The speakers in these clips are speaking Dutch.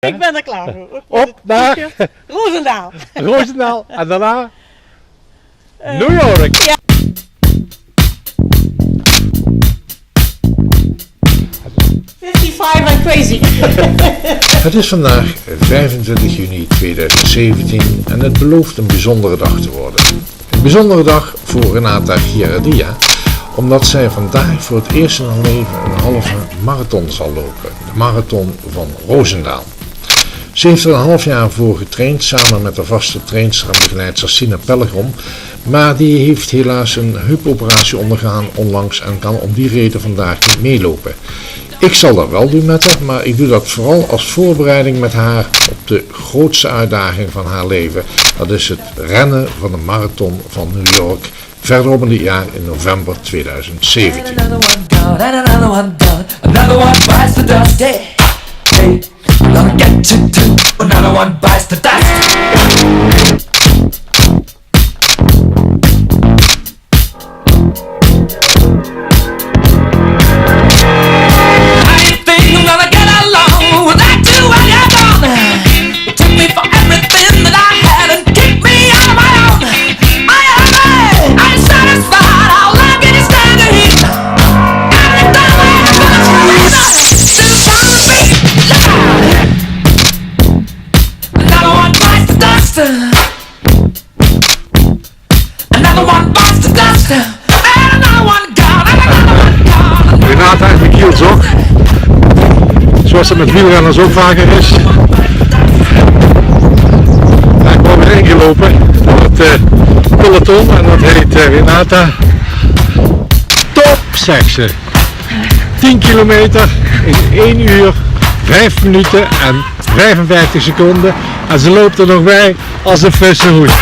Ik ben er klaar voor. Op naar Roosendaal. Roosendaal en daarna New York. Ja. I'm crazy. Het is vandaag 25 juni 2017 en het belooft een bijzondere dag te worden. Een bijzondere dag voor Renata Girardia, omdat zij vandaag voor het eerst in haar leven een halve marathon zal lopen. De marathon van Roosendaal. Ze heeft er een half jaar voor getraind samen met de vaste trainster en begeleidster Sina Pellegrom, maar die heeft helaas een heupoperatie ondergaan onlangs en kan om die reden vandaag niet meelopen. Ik zal dat wel doen met haar, maar ik doe dat vooral als voorbereiding met haar op de grootste uitdaging van haar leven. Dat is het rennen van de marathon van New York, verderop in het jaar in november 2017. Renata is mijn kielzog, zoals het met wielrenners ook vaker is. Daar ik ben weer ingelopen door het peloton en dat heet Renata. Top, zegt ze. 10 kilometer in 1 uur, 5 minuten en 55 seconden en ze loopt er nog bij als een frisse hoed.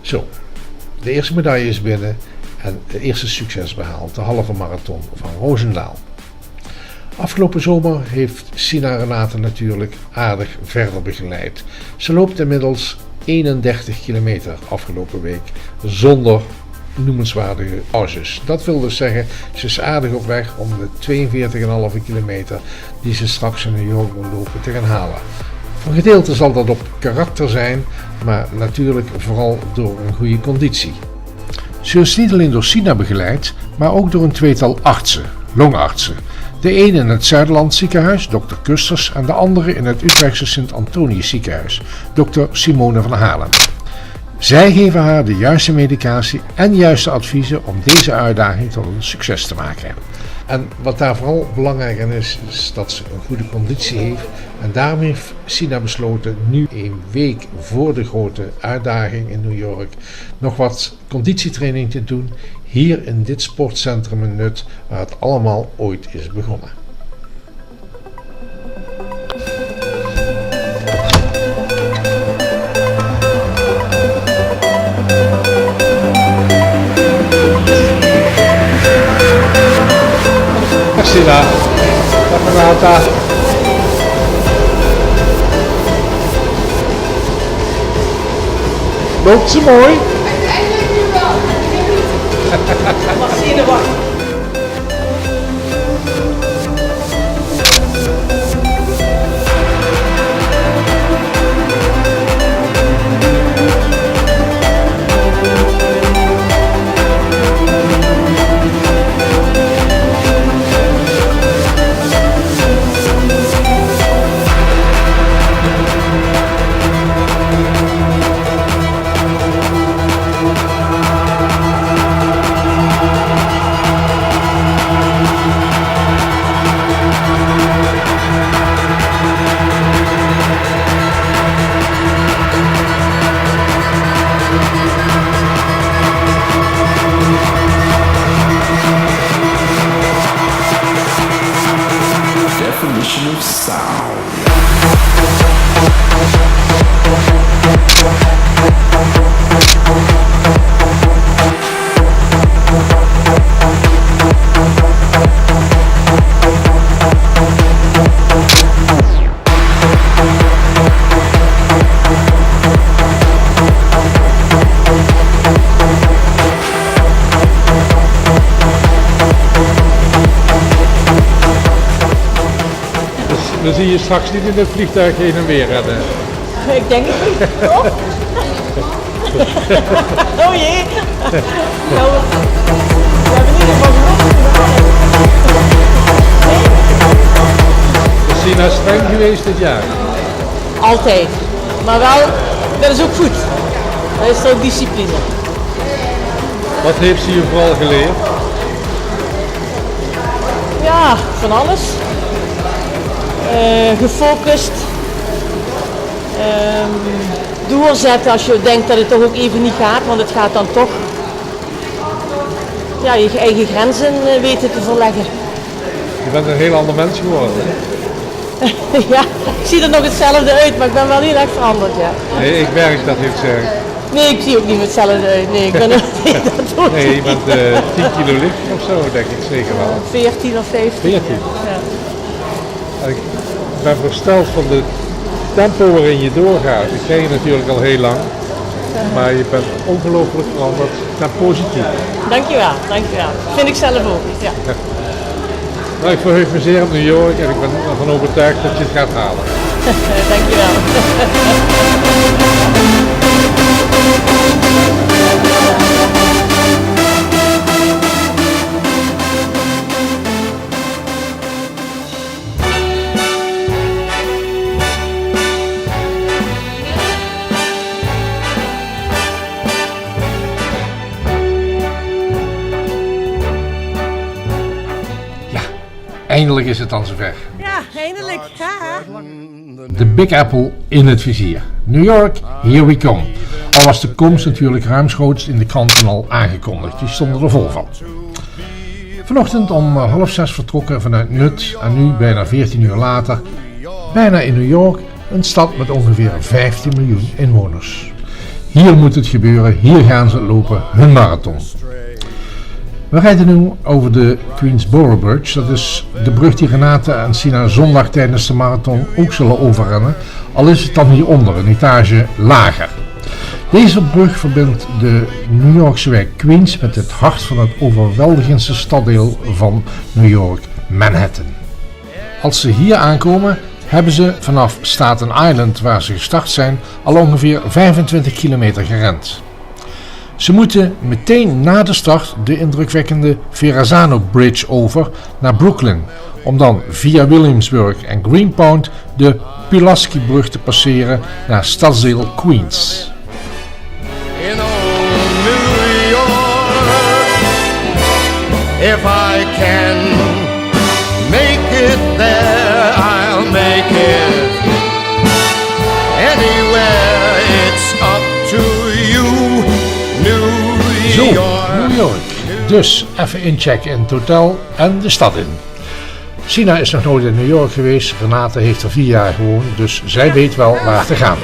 Zo, de eerste medaille is binnen en het eerste succes behaald, de halve marathon van Roosendaal. Afgelopen zomer heeft Sina Renata natuurlijk aardig verder begeleid. Ze loopt inmiddels 31 kilometer afgelopen week zonder noemenswaardige pauzes. Dat wil dus zeggen, ze is aardig op weg om de 42,5 kilometer die ze straks in New York moet lopen te gaan halen. Voor een gedeelte zal dat op karakter zijn, maar natuurlijk vooral door een goede conditie. Ze is niet alleen door Sina begeleid, maar ook door een tweetal artsen, longartsen. De ene in het Zuiderland ziekenhuis, dokter Kusters, en de andere in het Utrechtse Sint-Antonius ziekenhuis, dokter Simone van Halen. Zij geven haar de juiste medicatie en juiste adviezen om deze uitdaging tot een succes te maken. En wat daar vooral belangrijk aan is dat ze een goede conditie heeft. En daarom heeft Sina besloten nu een week voor de grote uitdaging in New York nog wat conditietraining te doen hier in dit sportcentrum in Nut, waar het allemaal ooit is begonnen. Sina. Dag Renata. Loopt ze mooi? Mag zien wat. Definition of sound. Dan zie je straks niet in het vliegtuig heen en weer rennen. Ik denk het niet, toch? Oh jee. Nou, we hebben in ieder geval Is Sina streng geweest dit jaar? altijd. Maar wel, dat is ook goed. Dat is ook discipline. Wat heeft ze je vooral geleerd? Ja, van alles. Gefocust. Doorzetten als je denkt dat het toch ook even niet gaat, want het gaat dan toch. Ja, je eigen grenzen weten te verleggen. Je bent een heel ander mens geworden. Ja, ik zie er nog hetzelfde uit, maar ik ben wel heel erg veranderd, ja. Nee, ik werk dat heel sterk. Nee, ik zie ook niet hetzelfde uit. Nee, ik ben dat ook Nee, je niet. bent 10 kilo licht of zo, denk ik zeker wel. 14 of 15. 14. Ja. En ik ben versteld van de tempo waarin je doorgaat. Ik ken je natuurlijk al heel lang, maar je bent ongelooflijk veranderd naar positief. Dankjewel, dankjewel. Vind ik zelf ook, ja. Nou, ik verheug me zeer op New York en ik ben ervan overtuigd dat je het gaat halen. Dankjewel. Eindelijk is het dan zover. Ja, eindelijk. De Big Apple in het vizier. New York, here we come. Al was de komst natuurlijk ruimschoots in de kranten al aangekondigd. Die stonden er vol van. Vanochtend om 5:30 vertrokken vanuit Nut en nu bijna 14 uur later. Bijna in New York, een stad met ongeveer 15 miljoen inwoners. Hier moet het gebeuren, hier gaan ze lopen, hun marathon. We rijden nu over de Queensboro Bridge. Dat is de brug die Renate en Sina zondag tijdens de marathon ook zullen overrennen. Al is het dan hieronder, een etage lager. Deze brug verbindt de New Yorkse wijk Queens met het hart van het overweldigendste staddeel van New York, Manhattan. Als ze hier aankomen, hebben ze vanaf Staten Island, waar ze gestart zijn, al ongeveer 25 kilometer gerend. Ze moeten meteen na de start de indrukwekkende Verrazano Bridge over naar Brooklyn, om dan via Williamsburg en Greenpoint de Pulaski-brug te passeren naar stadsdeel Queens. In old New York, if I can make it there, I'll make it anywhere, it's up to you, Zo, New York. New York. Dus even inchecken in het hotel en de stad in. Sina is nog nooit in New York geweest, Renate heeft er 4 jaar gewoond, dus zij weet wel waar te gaan.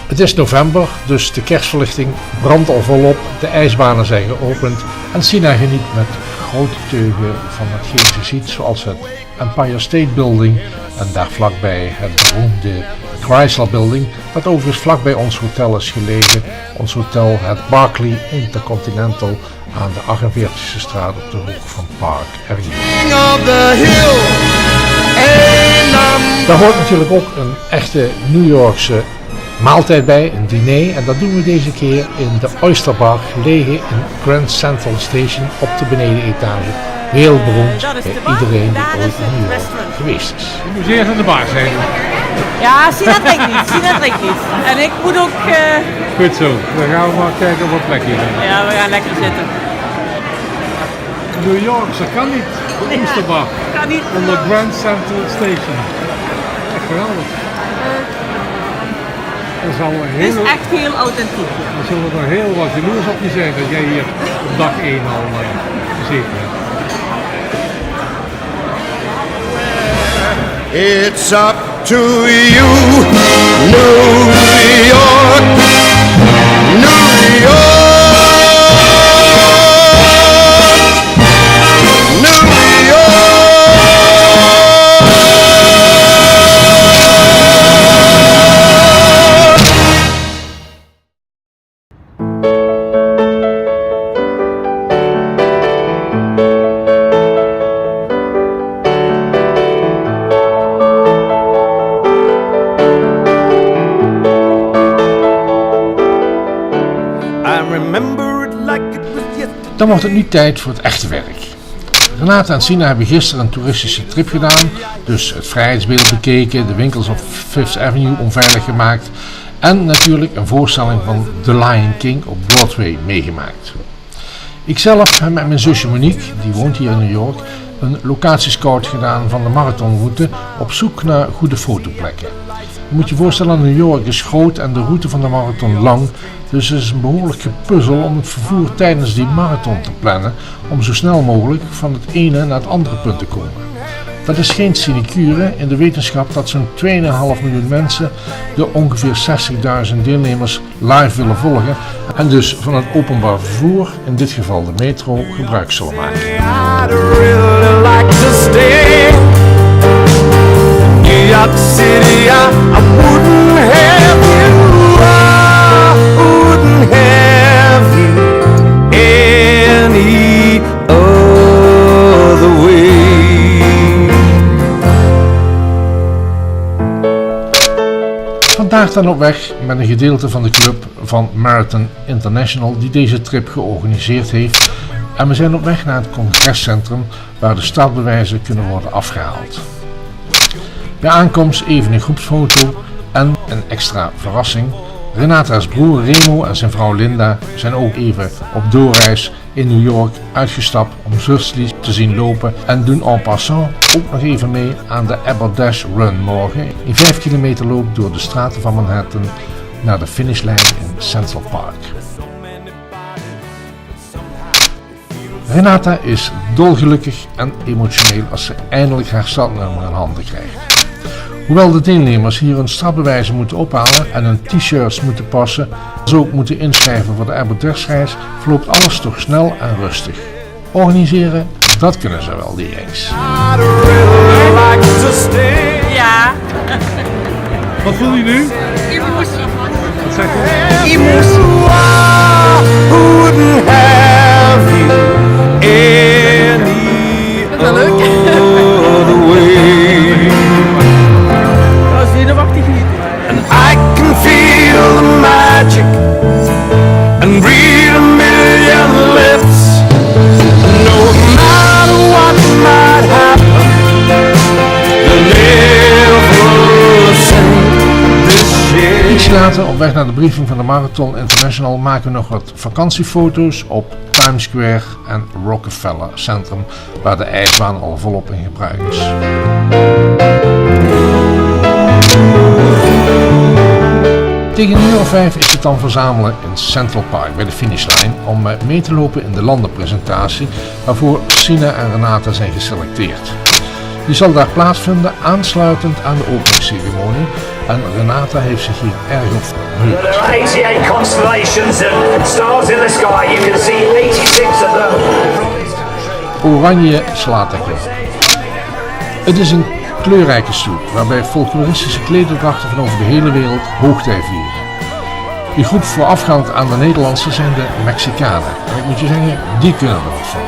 Het is november, dus de kerstverlichting brandt al volop, de ijsbanen zijn geopend en Sina geniet met grote teugen van hetgeen je ziet, zoals het Empire State Building en daar vlakbij het beroemde Chrysler Building, dat overigens vlakbij ons hotel is gelegen. Ons hotel, het Barclay Intercontinental aan de 48e straat op de hoek van Park Avenue. Daar hoort natuurlijk ook een echte New Yorkse maaltijd bij, een diner, en dat doen we deze keer in de Oyster Bar, gelegen in Grand Central Station op de benedenetage. Heel beroemd bij iedereen die ooit in New York geweest is. Je moet eerst aan de bar zijn. Ja, Sina drinkt niet. En ik moet ook... Goed zo, dan gaan we maar kijken wat plekje zijn. Ja, we gaan lekker zitten. New York, dat kan niet. De Oyster Bar. Kan niet. Onder Grand Central Station. Echt geweldig. Dat zal Het is echt heel authentiek. Er zullen er heel wat jaloers op je zijn dat jij hier op dag 1 al gezeten hebt. It's up to you, New York, New York, New York. Dan wordt het nu tijd voor het echte werk. Renata en Sina hebben gisteren een toeristische trip gedaan, dus het Vrijheidsbeeld bekeken, de winkels op Fifth Avenue onveilig gemaakt en natuurlijk een voorstelling van The Lion King op Broadway meegemaakt. Ikzelf heb met mijn zusje Monique, die woont hier in New York, een locatiescout gedaan van de marathonroute op zoek naar goede fotoplekken. Je moet je voorstellen, New York is groot en de route van de marathon lang, dus het is een behoorlijke puzzel om het vervoer tijdens die marathon te plannen om zo snel mogelijk van het ene naar het andere punt te komen. Dat is geen sinecure in de wetenschap dat zo'n 2,5 miljoen mensen de ongeveer 60.000 deelnemers live willen volgen en dus van het openbaar vervoer, in dit geval de metro, gebruik zullen maken. New York City, I wouldn't have you, I wouldn't have you any other way. Vandaag dan op weg met een gedeelte van de club van Marathon International die deze trip georganiseerd heeft. En we zijn op weg naar het congrescentrum waar de startbewijzen kunnen worden afgehaald. Bij aankomst even een groepsfoto en een extra verrassing. Renata's broer Remo en zijn vrouw Linda zijn ook even op doorreis in New York uitgestapt om zuslies te zien lopen en doen en passant ook nog even mee aan de Aberdash Run morgen. Een 5 kilometer loop door de straten van Manhattan naar de finishlijn in Central Park. Renata is dolgelukkig en emotioneel als ze eindelijk haar startnummer in handen krijgt. Hoewel de deelnemers hier hun startbewijzen moeten ophalen en hun t-shirts moeten passen, ze ook moeten inschrijven voor de Aberdash-reis, verloopt alles toch snel en rustig. Organiseren, dat kunnen ze wel, die eens. Ja. Wat voel je nu? Emotie. Wat zeg je? Emotie. Dat is wel leuk. Zenuwachtig niet. And I can feel the magic and read a million lips. No matter what might happen, you'll never sink this ship. Iets later, op weg naar de briefing van de Marathon International, maken we nog wat vakantiefoto's op Times Square en Rockefeller Centrum, waar de ijsbaan al volop in gebruik is. Tegen 5:00 is het dan verzamelen in Central Park bij de finishlijn om mee te lopen in de landenpresentatie waarvoor Sina en Renata zijn geselecteerd. Die zal daar plaatsvinden aansluitend aan de openingsceremonie en Renata heeft zich hier erg op verheugd. There are 88 constellations and stars in the sky. You can see 86 of them from this country. Oranje Slaterkleur. Het is een kleurrijke stoet waarbij folkloristische klederdrachten van over de hele wereld hoogtij vieren. Die groep voorafgaand aan de Nederlandse zijn de Mexicanen. En ik moet je zeggen, die kunnen er wat van.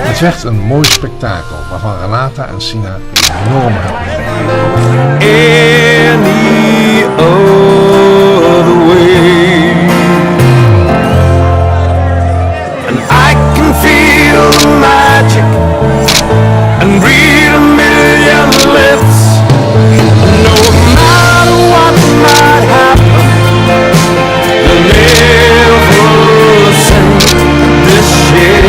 Het werd een mooi spektakel waarvan Renata en Sina enorm helden. Any other way, and I can feel the magic and read a million lips. No matter what might happen, they'll never send this shit.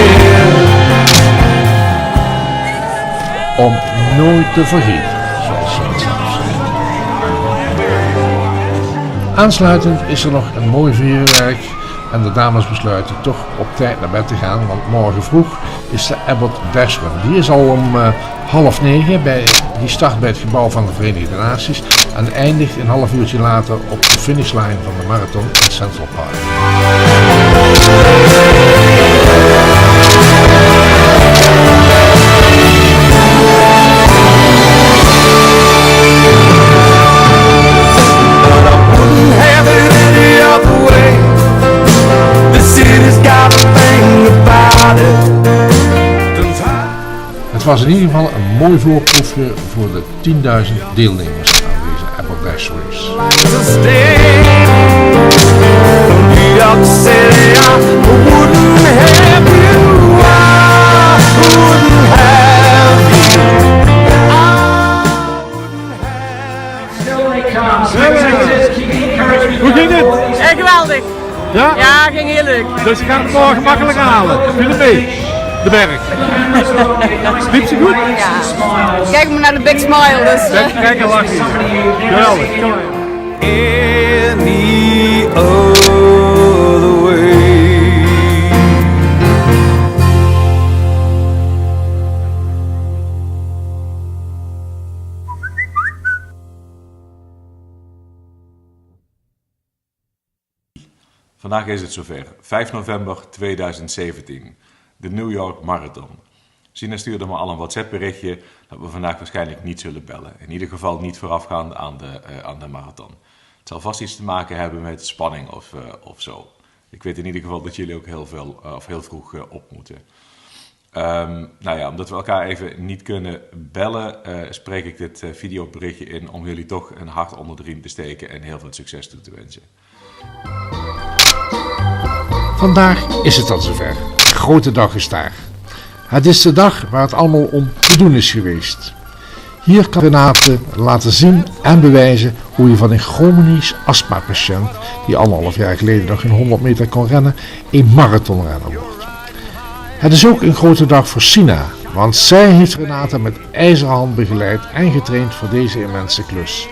Om nooit te vergeten, zoals ze het zelf zeggen. Aansluitend is er nog een mooi vuurwerk en de dames besluiten toch op tijd naar bed te gaan, want morgen vroeg is de Abbott Dash Run. Die is al om 8:30, die start bij het gebouw van de Verenigde Naties en eindigt een half uurtje later op de finishlijn van de marathon in Central Park. Het was in ieder geval een mooi voorproefje voor de 10.000 deelnemers aan deze Abbott Dash Race. Hoe ging het? Geweldig. Ja? Ja, ging heel leuk. Dus je gaat het morgen makkelijk halen. Viel het mee? De berg. Liep ze goed? Ja. Kijk maar naar de big smile. Dus, Kijk en lachen. Geweldig. Kom maar. Any other way. Vandaag is het zover, 5 november 2017, de New York Marathon. Sina stuurde me al een WhatsApp berichtje dat we vandaag waarschijnlijk niet zullen bellen. In ieder geval niet voorafgaand aan de marathon. Het zal vast iets te maken hebben met spanning of zo. Ik weet in ieder geval dat jullie ook heel vroeg op moeten. Nou ja, omdat we elkaar even niet kunnen bellen, spreek ik dit videoberichtje in om jullie toch een hart onder de riem te steken en heel veel succes toe te wensen. Vandaag is het al zover. De grote dag is daar. Het is de dag waar het allemaal om te doen is geweest. Hier kan Renate laten zien en bewijzen hoe je van een chronisch astmapatiënt, die 1,5 jaar geleden nog een 100 meter kon rennen, een marathonrenner wordt. Het is ook een grote dag voor Sina, want zij heeft Renate met ijzeren hand begeleid en getraind voor deze immense klus.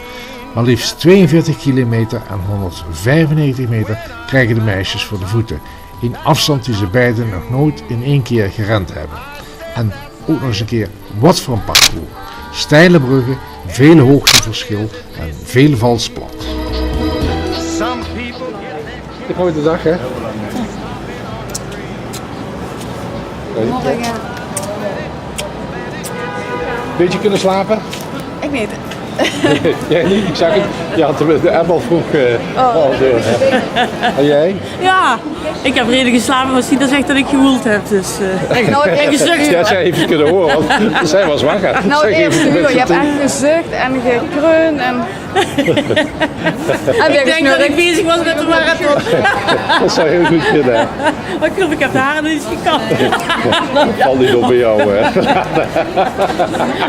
Maar liefst 42 kilometer en 195 meter krijgen de meisjes voor de voeten. Een afstand die ze beiden nog nooit in 1 keer gerend hebben. En ook nog eens een keer, wat voor een parcours. Steile bruggen, veel hoogteverschil en veel vals plat. De grote dag, hè? morgen. Beetje kunnen slapen? Ik niet. Jij niet? Ik zag het. Je had de app al vroeg al door. En jij? Ja, ik heb redelijk geslapen, maar Sina zegt dat ik gewoeld heb. Dus, en gezucht. Ja, zij heeft het kunnen horen, want zij was wakker. Nou, het eerste uur. Je hebt echt gezucht en gekreund en... Ik denk dat ik bezig was met de marathon. Dat zou heel goed gedaan. Maar ik heb de haren niet gekant. Valt niet op bij jou, hè?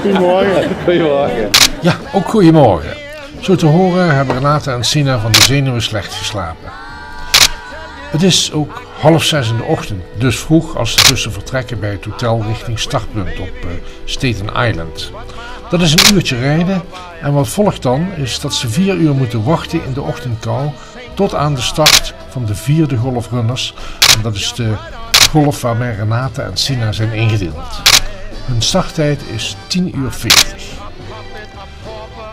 Goedemorgen. Goedemorgen. Ja, ook goedemorgen. Zo te horen hebben Renate en Sina van de zenuwen slecht geslapen. Het is ook 5:30 in de ochtend, dus vroeg als ze tussen vertrekken bij het hotel richting startpunt op Staten Island. Dat is een uurtje rijden en wat volgt dan is dat ze 4 uur moeten wachten in de ochtendkou tot aan de start van de 4e golfrunners. En dat is de golf waarbij Renate en Sina zijn ingedeeld. Hun starttijd is 10:40.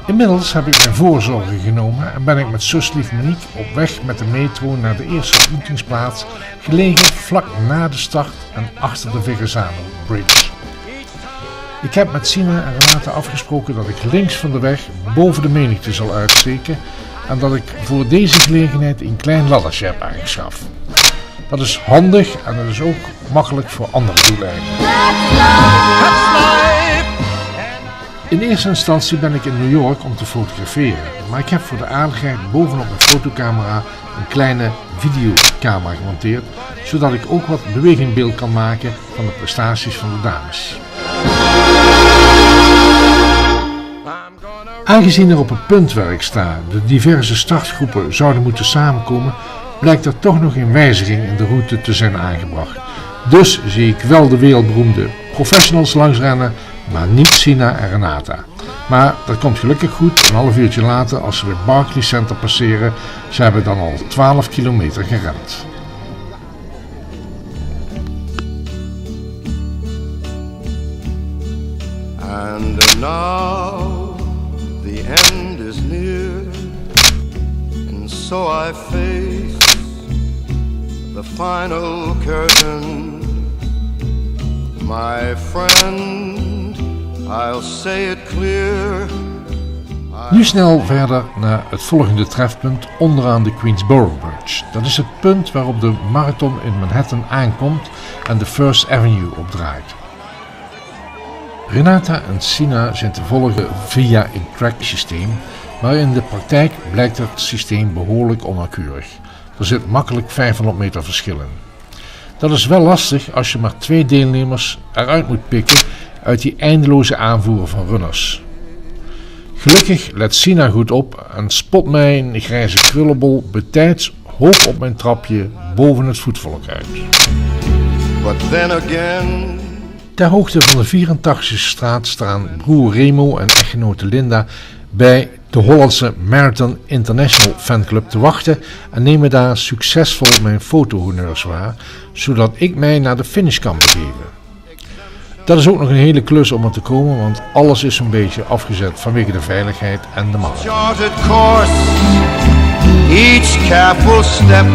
Inmiddels heb ik mijn voorzorgen genomen en ben ik met zuslief Monique op weg met de metro naar de eerste ontmoetingsplaats, gelegen vlak na de start en achter de Verrazano Bridge. Ik heb met Sina en Renate afgesproken dat ik links van de weg boven de menigte zal uitsteken en dat ik voor deze gelegenheid een klein laddertje heb aangeschaft. Dat is handig en dat is ook makkelijk voor andere doeleinden. In eerste instantie ben ik in New York om te fotograferen, maar ik heb voor de aardigheid bovenop mijn fotocamera een kleine videocamera gemonteerd, zodat ik ook wat bewegingbeeld kan maken van de prestaties van de dames. Aangezien er op het punt waar ik sta de diverse startgroepen zouden moeten samenkomen, blijkt er toch nog een wijziging in de route te zijn aangebracht. Dus zie ik wel de wereldberoemde professionals langsrennen, maar niet Sina en Renata. Maar dat komt gelukkig goed, een half uurtje later als ze weer Barclays Center passeren. Ze hebben dan al 12 kilometer gerend. And now the end is near, and so I face the final curtain. My friend, I'll say it clear. Nu snel verder naar het volgende trefpunt onderaan de Queensboro Bridge. Dat is het punt waarop de marathon in Manhattan aankomt en de First Avenue opdraait. Renata en Sina zijn te volgen via een track systeem, maar in de praktijk blijkt het systeem behoorlijk onnauwkeurig. Er zit makkelijk 500 meter verschil in. Dat is wel lastig als je maar 2 deelnemers eruit moet pikken uit die eindeloze aanvoer van runners. Gelukkig let Sina goed op en spot mij een grijze krullenbol betijds hoog op mijn trapje boven het voetvolk uit. But then again, Ter hoogte van de 84e straat staan broer Remo en echtgenote Linda bij de Hollandse Marathon International Fanclub te wachten en nemen daar succesvol mijn fotohonneurs waar, zodat ik mij naar de finish kan begeven. Dat is ook nog een hele klus om er te komen, want alles is zo'n beetje afgezet vanwege de veiligheid en de mannen. charted course, each careful step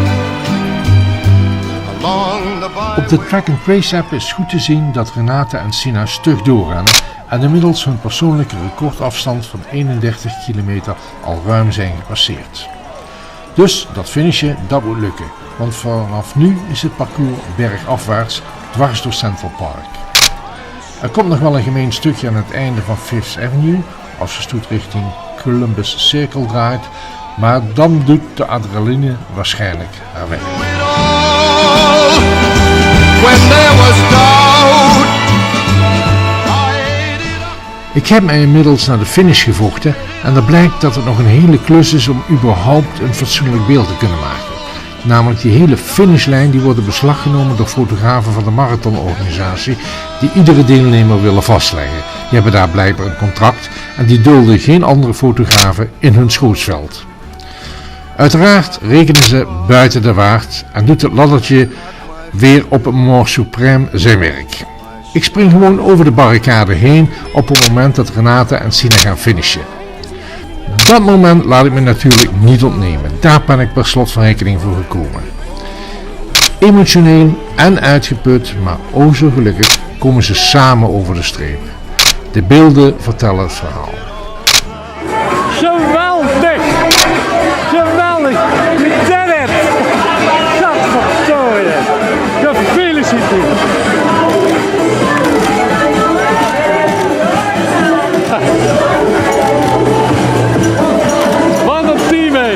along the byway. Op de Track and Trace app is goed te zien dat Renate en Sina stug doorrennen en inmiddels hun persoonlijke recordafstand van 31 kilometer al ruim zijn gepasseerd. Dus dat finishen, dat moet lukken, want vanaf nu is het parcours bergafwaarts dwars door Central Park. Er komt nog wel een gemeen stukje aan het einde van Fifth Avenue, als de stoet richting Columbus Circle draait, maar dan doet de adrenaline waarschijnlijk haar werk. When there was doubt, Ik heb mij inmiddels naar de finish gevochten en er blijkt dat het nog een hele klus is om überhaupt een fatsoenlijk beeld te kunnen maken. Namelijk die hele finishlijn die wordt in beslag genomen door fotografen van de marathonorganisatie die iedere deelnemer willen vastleggen. Die hebben daar blijkbaar een contract en die dulden geen andere fotografen in hun schootsveld. Uiteraard rekenen ze buiten de waard en doet het laddertje weer op een moment suprême zijn werk. Ik spring gewoon over de barricade heen op het moment dat Renate en Sina gaan finishen. Dat moment laat ik me natuurlijk niet ontnemen. Daar ben ik per slot van rekening voor gekomen. Emotioneel en uitgeput, maar o zo gelukkig komen ze samen over de streep. De beelden vertellen het verhaal. Geweldig! Geweldig! Je deed het! Godverdorie! Gefeliciteerd! Wat een team, hé!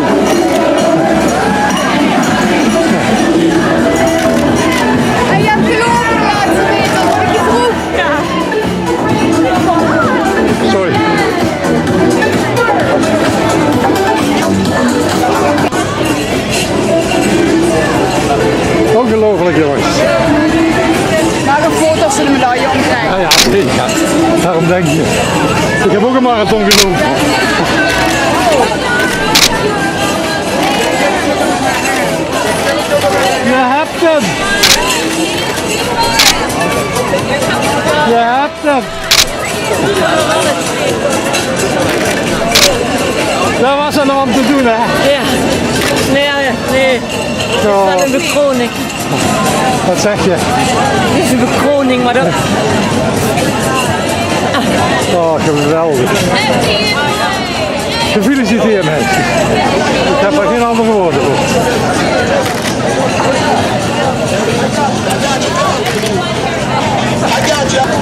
En je hebt gelopen de laatste meter, dat heb je vroeg. Ja. Sorry. Ongelooflijk, jongens. Maar een foto als ze de medaille omkrijgen. Ja, ja, daarom denk je. Ik heb ook een marathon gelopen. Je hebt hem! Je hebt hem! Daar was er nog om te doen, hè? Ja. Nee. Het is wel een bekroning. Wat zeg je? Het is een bekroning, maar dat... Oh, geweldig. Gefeliciteerd, mensen. Ik heb er geen andere woorden voor.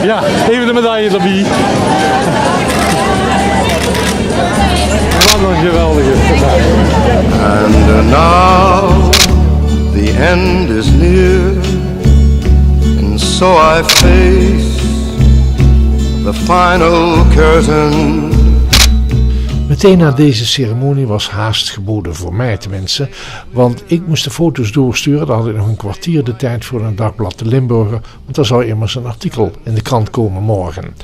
Ja, even de medaille erbij. Wat een geweldige dag. And now the end is near, and so I face the final curtain. Meteen na deze ceremonie was haast geboden, voor mij tenminste, want ik moest de foto's doorsturen. Dan had ik nog een kwartier de tijd voor een dagblad de Limburger, want er zou immers een artikel in de krant komen morgen.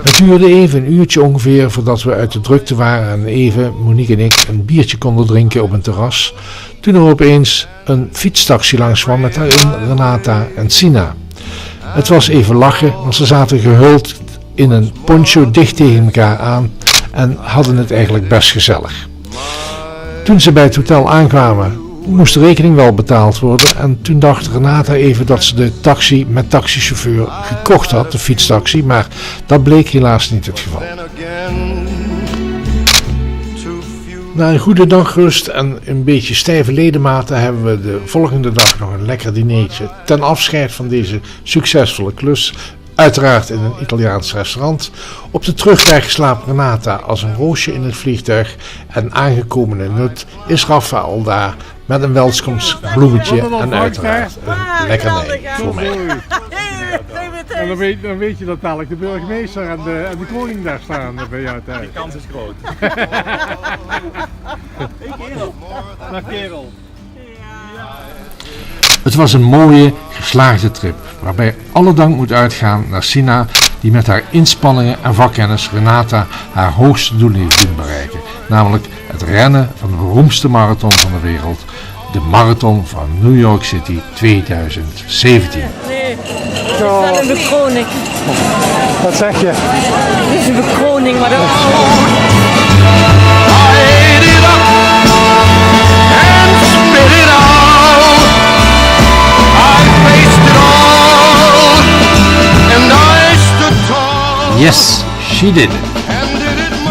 Het duurde even een uurtje ongeveer voordat we uit de drukte waren en even, Monique en ik, een biertje konden drinken op een terras. Toen er opeens een fietstaxi langs kwam met daarin Renata en Sina. Het was even lachen, want ze zaten gehuld in een poncho dicht tegen elkaar aan en hadden het eigenlijk best gezellig. Toen ze bij het hotel aankwamen, moest de rekening wel betaald worden en toen dacht Renata even dat ze de taxi met taxichauffeur gekocht had, de fietstaxi, maar dat bleek helaas niet het geval. Na een goede dagrust en een beetje stijve ledematen hebben we de volgende dag nog een lekker dinertje ten afscheid van deze succesvolle klus. Uiteraard in een Italiaans restaurant. Op de terugweg slaapt Renata als een roosje in het vliegtuig. En aangekomen in Nut is Rafael daar met een welkomstbloemetje en uiteraard een lekkernij voor mij. En dan weet je dat dadelijk de burgemeester en de koning daar staan bij jou thuis. Die kans is groot. Kerel. Het was een mooie, geslaagde trip, waarbij alle dank moet uitgaan naar Sina, die met haar inspanningen en vakkennis Renata haar hoogste doel heeft doen bereiken. Namelijk het rennen van de beroemdste marathon van de wereld, de marathon van New York City 2017. Nee, het is wel een bekroning. Wat zeg je? Het is een bekroning, maar dat... Yes, she did. And did it my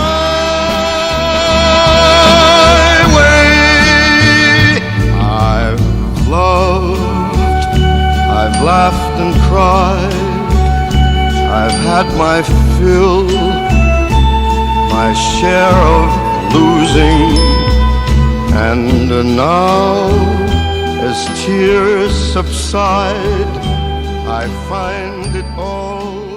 way. I've loved, I've laughed and cried, I've had my fill, my share of losing, and now as tears subside, I find it all